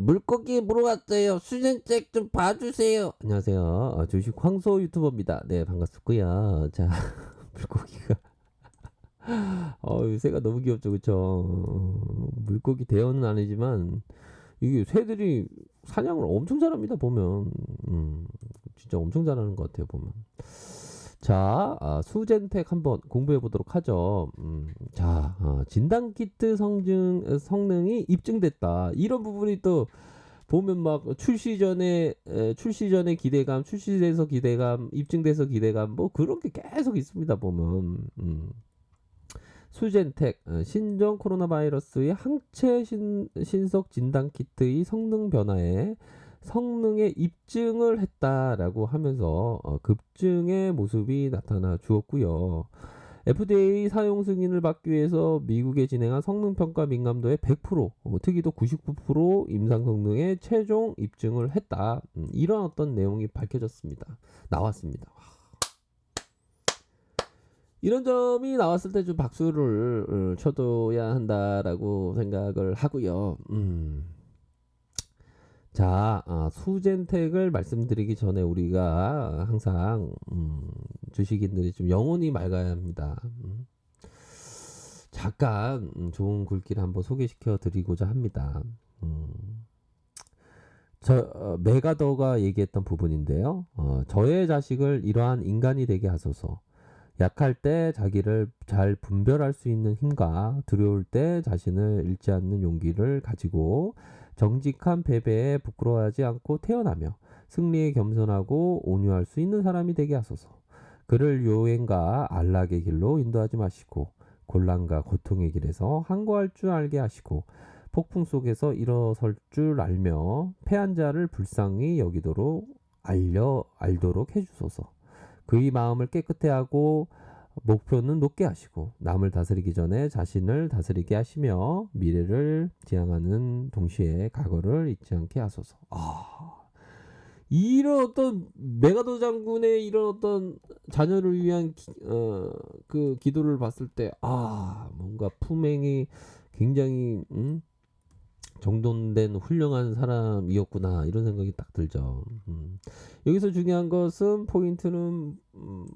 물고기 보러 왔어요. 수전책 좀 봐주세요. 안녕하세요. 주식 황소 유튜버입니다. 네, 반갑고요. 자, 물고기가 새가 너무 귀엽죠, 그쵸? 물고기 대어는 아니지만 이게 새들이 사냥을 엄청 잘합니다. 보면 진짜 엄청 잘하는 것 같아요. 보면. 자, 수젠텍 한번 공부해 보도록 하죠. 자, 진단키트 성능이 입증됐다. 이런 부분이 또 보면 막 출시 전에 기대감, 출시돼서 기대감, 입증돼서 기대감, 뭐 그런 게 계속 있습니다. 보면 수젠텍 신종 코로나 바이러스의 항체 신속 진단 키트의 성능 변화에 성능의 입증을 했다라고 하면서 급증의 모습이 나타나 주었고요. FDA 사용 승인을 받기 위해서 미국에 진행한 성능평가 민감도의 100%, 특이도 99% 임상 성능에 최종 입증을 했다. 이런 어떤 내용이 밝혀졌습니다. 나왔습니다. 이런 점이 나왔을 때 좀 박수를 쳐줘야 한다라고 생각을 하고요. 자, 수젠텍을 말씀드리기 전에 우리가 항상 주식인들이 좀 영혼이 맑아야 합니다. 잠깐 좋은 글귀를 한번 소개시켜 드리고자 합니다. 메가더가 얘기했던 부분인데요. 저의 자식을 이러한 인간이 되게 하소서. 약할 때 자기를 잘 분별할 수 있는 힘과 두려울 때 자신을 잃지 않는 용기를 가지고 정직한 패배에 부끄러워하지 않고 태어나며 승리에 겸손하고 온유할 수 있는 사람이 되게 하소서. 그를 요행과 안락의 길로 인도하지 마시고 곤란과 고통의 길에서 항거할 줄 알게 하시고 폭풍 속에서 일어설 줄 알며 패한 자를 불쌍히 여기도록 알도록 해주소서. 그의 마음을 깨끗해 하고 목표는 높게 하시고 남을 다스리기 전에 자신을 다스리게 하시며 미래를 지향하는 동시에 과거를 잊지 않게 하소서. 이런 어떤 메가더 장군의 이런 어떤 자녀를 위한 그 기도를 봤을 때 뭔가 품행이 굉장히 정돈된 훌륭한 사람이었구나 이런 생각이 딱 들죠. 여기서 중요한 것은 포인트는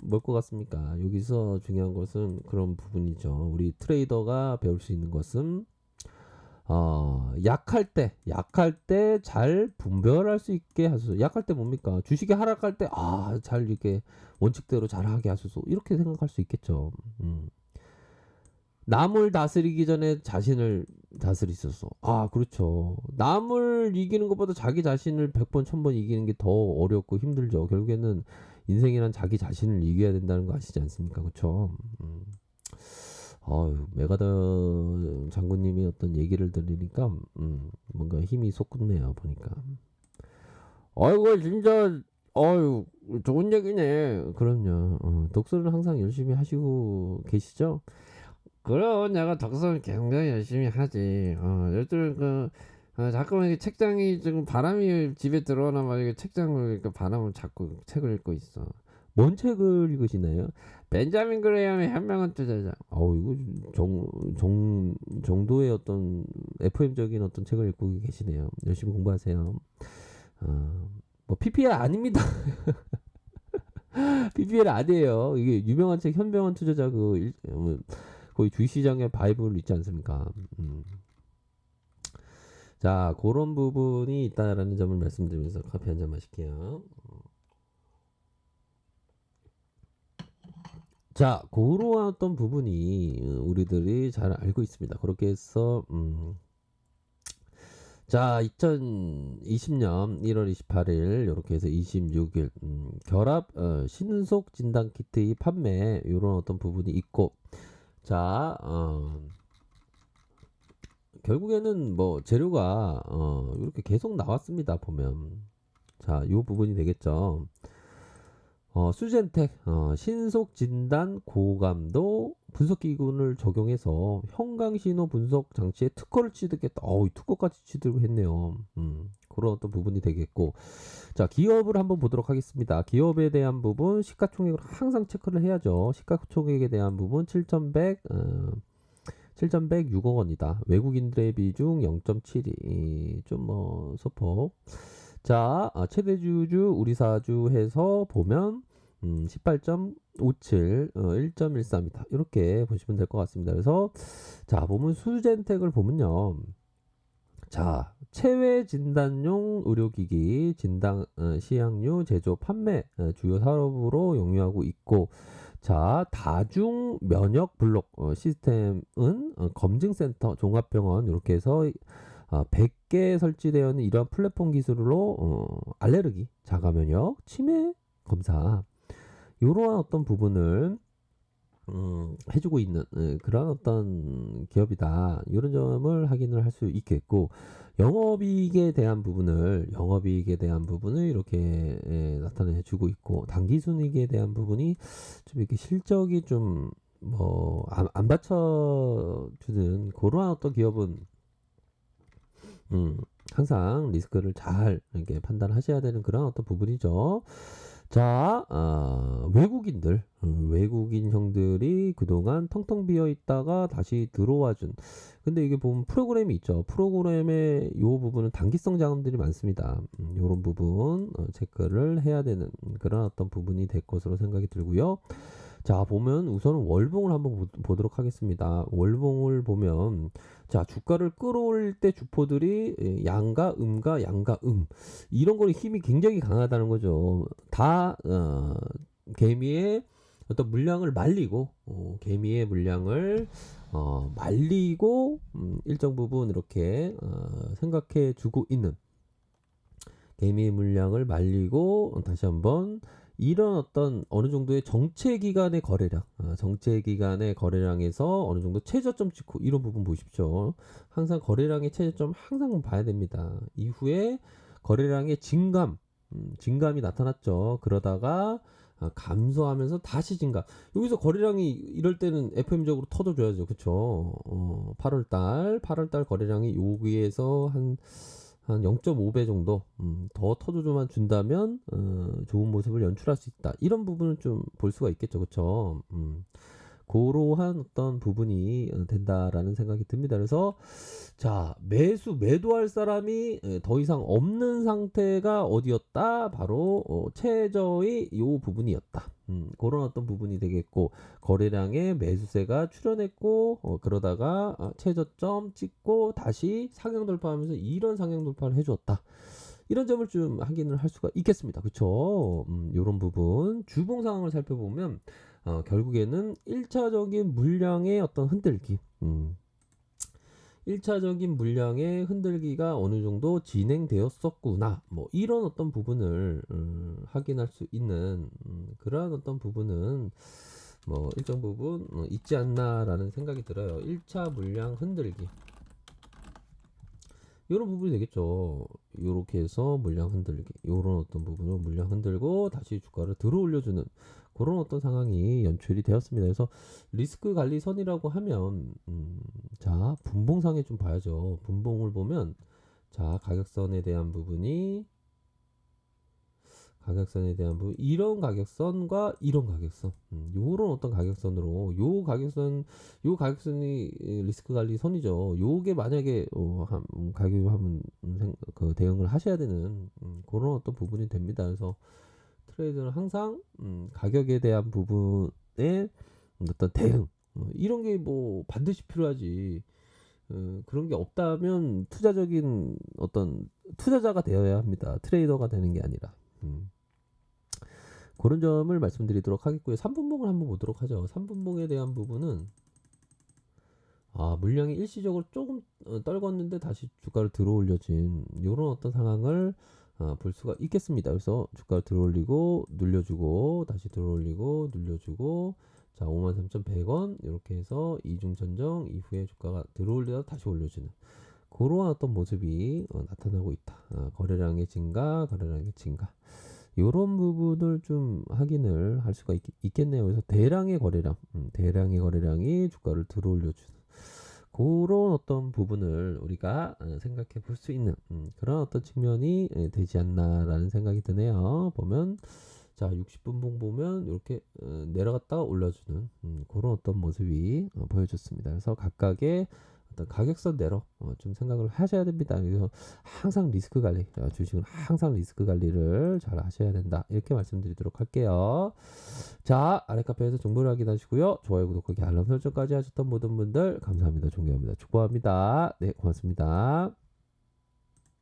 뭘 것 같습니까? 여기서 중요한 것은 그런 부분이죠. 우리 트레이더가 배울 수 있는 것은 약할 때 잘 분별할 수 있게 하소서. 약할 때 뭡니까? 주식이 하락할 때 잘 이렇게 원칙대로 잘하게 하소서. 이렇게 생각할 수 있겠죠. 남을 다스리기 전에 자신을 다스리소서. 그렇죠. 남을 이기는 것보다 자기 자신을 100번, 1000번 이기는 게 더 어렵고 힘들죠. 결국에는 인생이란 자기 자신을 이겨야 된다는 거 아시지 않습니까? 그렇죠. 메가더 장군님이 어떤 얘기를 들으니까 뭔가 힘이 솟구네요. 보니까. 아이고 진짜 좋은 얘기네. 그럼요. 독서를 항상 열심히 하시고 계시죠? 그럼 내가 독서를 굉장히 열심히 하지. 요즘 자꾸만 이게 책장이 지금 바람이 집에 들어오나 봐. 이게 책장을 바람을 잡고 책을 읽고 있어. 뭔 책을 읽으시나요? 벤자민 그레이엄의 현명한 투자자. 이거 정도의 어떤 FM적인 어떤 책을 읽고 계시네요. 열심히 공부하세요. 뭐 PPL 아닙니다. PPL 아니에요. 이게 유명한 책 현명한 투자자 거의 주식시장의 바이블 있지 않습니까? 자, 그런 부분이 있다라는 점을 말씀드리면서 커피 한잔 마실게요. 자, 그러한 어떤 부분이 우리들이 잘 알고 있습니다. 그렇게 해서 자, 2020년 1월 28일 이렇게 해서 26일 결합 신속 진단 키트의 판매 이런 어떤 부분이 있고 자, 결국에는 뭐 재료가 이렇게 계속 나왔습니다. 보면 이 부분이 되겠죠. 수젠텍 신속 진단 고감도 분석 기준을 적용해서 형광 신호 분석 장치에 특허를 취득했다. 특허까지 취득했네요. 그런 어떤 부분이 되겠고, 자 기업을 한번 보도록 하겠습니다. 기업에 대한 부분 시가총액을 항상 체크를 해야죠. 시가총액에 대한 부분 7,100 7,106억 원이다. 외국인들의 비중 0.72. 좀 소폭. 자, 최대 주주, 우리 사주 해서 보면 18.57, 1.13이다. 이렇게 보시면 될 것 같습니다. 그래서 자, 보면 수젠텍을 보면요. 자, 체외 진단용 의료기기 진단 시향류 제조 판매 주요 산업으로 용유하고 있고, 자, 다중 면역 블록 시스템은 검증센터 종합병원 이렇게 해서 100개 설치되어 있는 이러한 플랫폼 기술로 알레르기, 자가면역, 치매 검사 이러한 어떤 부분을 해주고 있는 그런 어떤 기업이다. 이런 점을 확인을 할 수 있겠고, 영업이익에 대한 부분을 이렇게 나타내주고 있고, 당기순이익에 대한 부분이 좀 이렇게 실적이 좀 안 받쳐주는 그러한 어떤 기업은 항상 리스크를 잘 이렇게 판단하셔야 되는 그런 어떤 부분이죠. 자, 외국인 형들이 그동안 텅텅 비어 있다가 다시 들어와 준. 근데 이게 보면 프로그램이 있죠. 프로그램의 요 부분은 단기성 자금들이 많습니다. 요런 부분 체크를 해야 되는 그런 어떤 부분이 될 것으로 생각이 들고요. 자, 보면 우선은 월봉을 한번 보도록 하겠습니다. 월봉을 보면 자, 주가를 끌어올릴 때 주포들이 양가, 양가, 이런 거는 힘이 굉장히 강하다는 거죠. 다 개미의 어떤 물량을 말리고 개미의 물량을 말리고 일정 부분 이렇게 생각해 주고 있는 개미의 물량을 말리고 다시 한번 이런 어떤 어느 정도의 정체 기간의 거래량에서 어느 정도 최저점 찍고 이런 부분 보십시오. 항상 거래량의 최저점 항상 봐야 됩니다. 이후에 거래량의 진감이 나타났죠. 그러다가 감소하면서 다시 진감. 여기서 거래량이 이럴 때는 FM적으로 터져줘야죠. 그쵸? 8월달 거래량이 여기에서 한 0.5배 정도 더 터져줘만 준다면 좋은 모습을 연출할 수 있다. 이런 부분을 좀 볼 수가 있겠죠. 그쵸? 그러한 어떤 부분이 된다라는 생각이 듭니다. 그래서 자, 매도할 사람이 더 이상 없는 상태가 어디였다? 바로 최저의 요 부분이었다. 그런 어떤 부분이 되겠고, 거래량에 매수세가 출현했고 그러다가 최저점 찍고 다시 상향 돌파하면서 이런 상향 돌파를 해주었다. 이런 점을 좀 확인을 할 수가 있겠습니다. 그쵸? 이런 부분 주봉 상황을 살펴보면 결국에는 1차적인 물량의 어떤 흔들기 1차적인 물량의 흔들기가 어느 정도 진행되었었구나. 뭐 이런 어떤 부분을 확인할 수 있는 그러한 어떤 부분은 뭐 일정 부분 있지 않나라는 생각이 들어요. 1차 물량 흔들기. 이런 부분이 되겠죠. 이렇게 해서 물량 흔들기. 이런 어떤 부분을 물량 흔들고 다시 주가를 들어 올려주는 그런 어떤 상황이 연출이 되었습니다. 그래서 리스크 관리선이라고 하면 자, 분봉상에 좀 봐야죠. 분봉을 보면 자, 가격선에 대한 부분 이런 가격선과 이런 가격선 요런 어떤 가격선으로 요 가격선이 리스크 관리 선이죠. 요게 만약에 가격이 하면 그 대응을 하셔야 되는 그런 어떤 부분이 됩니다. 그래서 트레이드는 항상 가격에 대한 부분에 어떤 대응 이런 게 뭐 반드시 필요하지. 그런 게 없다면 투자적인 어떤 투자자가 되어야 합니다. 트레이더가 되는 게 아니라. 그런 점을 말씀드리도록 하겠고요. 3분봉을 한번 보도록 하죠. 3분봉에 대한 부분은 물량이 일시적으로 조금 떨궜는데 다시 주가를 들어올려진 이런 어떤 상황을 볼 수가 있겠습니다. 그래서 주가를 들어올리고 눌려주고 다시 들어올리고 눌려주고 자 53,100원 이렇게 해서 이중천정 이후에 주가가 들어올리다 다시 올려주는 그러한 어떤 모습이 나타나고 있다. 거래량의 증가 이런 부분을 좀 확인을 할 수가 있겠네요. 그래서 대량의 거래량이 주가를 들어올려주는 그런 어떤 부분을 우리가 생각해 볼 수 있는 그런 어떤 측면이 되지 않나라는 생각이 드네요. 보면 자, 60분봉 보면 이렇게 내려갔다가 올려주는 그런 어떤 모습이 보여졌습니다. 그래서 각각의 어떤 가격선대로 좀 생각을 하셔야 됩니다. 그래서 항상 리스크 관리, 주식은 항상 리스크 관리를 잘 하셔야 된다. 이렇게 말씀드리도록 할게요. 자, 아래 카페에서 정보를 확인하시고요. 좋아요, 구독하기, 알람 설정까지 하셨던 모든 분들 감사합니다. 존경합니다. 축복합니다. 네, 고맙습니다.